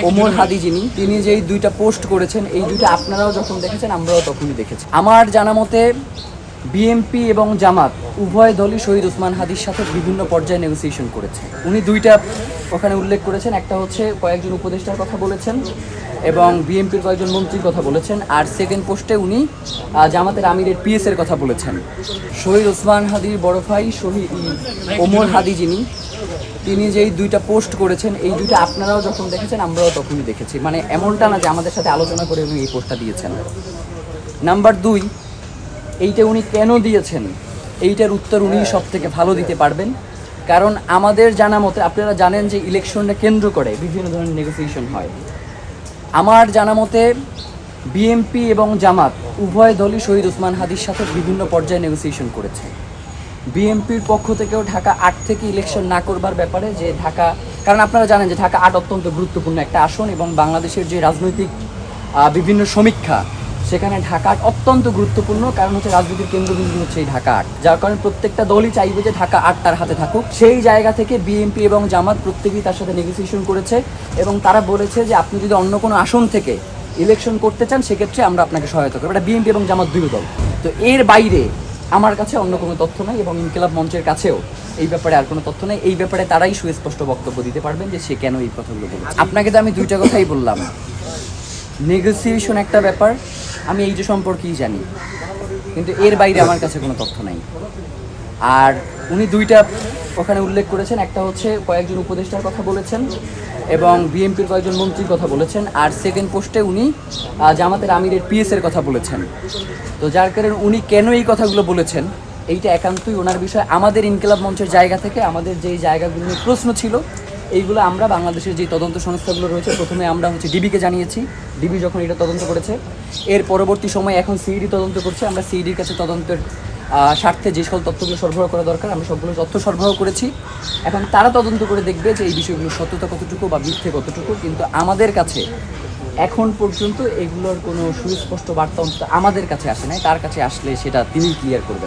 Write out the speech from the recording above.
ওমর হাদি তিনি যেই দুইটা পোস্ট করেছেন, এই দুইটা আপনারাও যখন দেখেছেন আমরাও তখনই দেখেছি। আমার জানা মতে বিএনপি এবং জামাত উভয় দলই শহীদ ওসমান হাদির সাথে বিভিন্ন পর্যায়ে নেগোসিয়েশন করেছে। উনি দুইটা ওখানে উল্লেখ করেছেন, একটা হচ্ছে কয়েকজন উপদেষ্টার কথা বলেছেন এবং বিএনপির কয়েকজন মন্ত্রীর কথা বলেছেন, আর সেকেন্ড পোস্টে উনি জামাতের আমিরের পিএসের কথা বলেছেন। শহীদ ওসমান হাদির বড় ভাই শহীদ ওমর হাদি তিনি যেই দুইটা পোস্ট করেছেন, এই দুইটা আপনারাও যখন দেখেছেন আমরাও তখনই দেখেছি। মানে এমনটা না যে আমাদের সাথে আলোচনা করে উনি এই পোস্টটা দিয়েছেন। নাম্বার 2, এইটা উনি কেন দিয়েছেন এইটার উত্তর উনি সব থেকে ভালো দিতে পারবেন। কারণ আমাদের জানা মতে, আপনারা জানেন যে ইলেকশনটা কেন্দ্র করে বিভিন্ন ধরনের নেগোসিয়েশন হয়। আমার জানা মতে বিএনপি এবং জামাত উভয় দলই শহীদ ওসমান হাদির সাথে বিভিন্ন পর্যায়ে নেগোসিয়েশন করেছে। বিএনপির পক্ষ থেকেও ঢাকা 8 থেকে ইলেকশন না করবার ব্যাপারে, যে ঢাকা, কারণ আপনারা জানেন যে ঢাকা 8 অত্যন্ত গুরুত্বপূর্ণ একটা আসন এবং বাংলাদেশের যে রাজনৈতিক বিভিন্ন সমীক্ষা, সেখানে ঢাকা 8 অত্যন্ত গুরুত্বপূর্ণ। কারণ হচ্ছে রাজনীতির কেন্দ্রবিন্দু হচ্ছে এই ঢাকা 8, যার কারণে প্রত্যেকটা দলই চাইবে যে ঢাকা 8 তার হাতে থাকুক। সেই জায়গা থেকে বিএনপি এবং জামাত প্রত্যেকেই তার সাথে নেগোসিয়েশন করেছে এবং তারা বলেছে যে আপনি যদি অন্য কোনো আসন থেকে ইলেকশন করতে চান সেক্ষেত্রে আমরা আপনাকে সহায়তা করবো। এটা বিএনপি এবং জামাত দুই দল। তো এর বাইরে আমার কাছে অন্য কোনো তথ্য নাই এবং ইনকিলাব মঞ্চের কাছেও এই ব্যাপারে আর কোনো তথ্য নেই। এই ব্যাপারে তারাই সুস্পষ্ট বক্তব্য দিতে পারবেন যে সে কেন এই কথাগুলো বলেছে। আপনাকে তো আমি দুইটা কথাই বললাম, নেগোসিয়েশন একটা ব্যাপার, আমি এইটা সম্পর্কেই জানি, কিন্তু এর বাইরে আমার কাছে কোনো তথ্য নাই। আর উনি দুইটা ওখানে উল্লেখ করেছেন, একটা হচ্ছে কয়েকজন উপদেষ্টার কথা বলেছেন এবং বিএনপির কয়েকজন মন্ত্রীর কথা বলেছেন, আর সেকেন্ড পোস্টে উনি জামাতের আমিরের পিএসের কথা বলেছেন। তো যার কারণে উনি কেন এই কথাগুলো বলেছেন এইটা একান্তই ওনার বিষয়। আমাদের ইনকিলাব মঞ্চের জায়গা থেকে আমাদের যেই জায়গাগুলো নিয়ে প্রশ্ন ছিল, এইগুলো আমরা বাংলাদেশের যে তদন্ত সংস্থাগুলো রয়েছে, প্রথমে আমরা হচ্ছে ডিবিকে জানিয়েছি। ডিবি যখন এটা তদন্ত করেছে, এর পরবর্তী সময় এখন সিইডি তদন্ত করছে। আমরা সিইডির কাছে তদন্তের স্বার্থে যে সকল তথ্যগুলো সরবরাহ করা দরকার আমরা সবগুলো তথ্য সরবরাহ করেছি। এখন তারা তদন্ত করে দেখবে যে এই বিষয়গুলো সত্যতা কতটুকু বা মিথ্যে কতটুকু। কিন্তু আমাদের কাছে এখন পর্যন্ত এগুলোর কোনো সুস্পষ্ট বার্তা অন্তত আমাদের কাছে আসে নাই। তার কাছে আসলে সেটা তিনি ক্লিয়ার করবেন।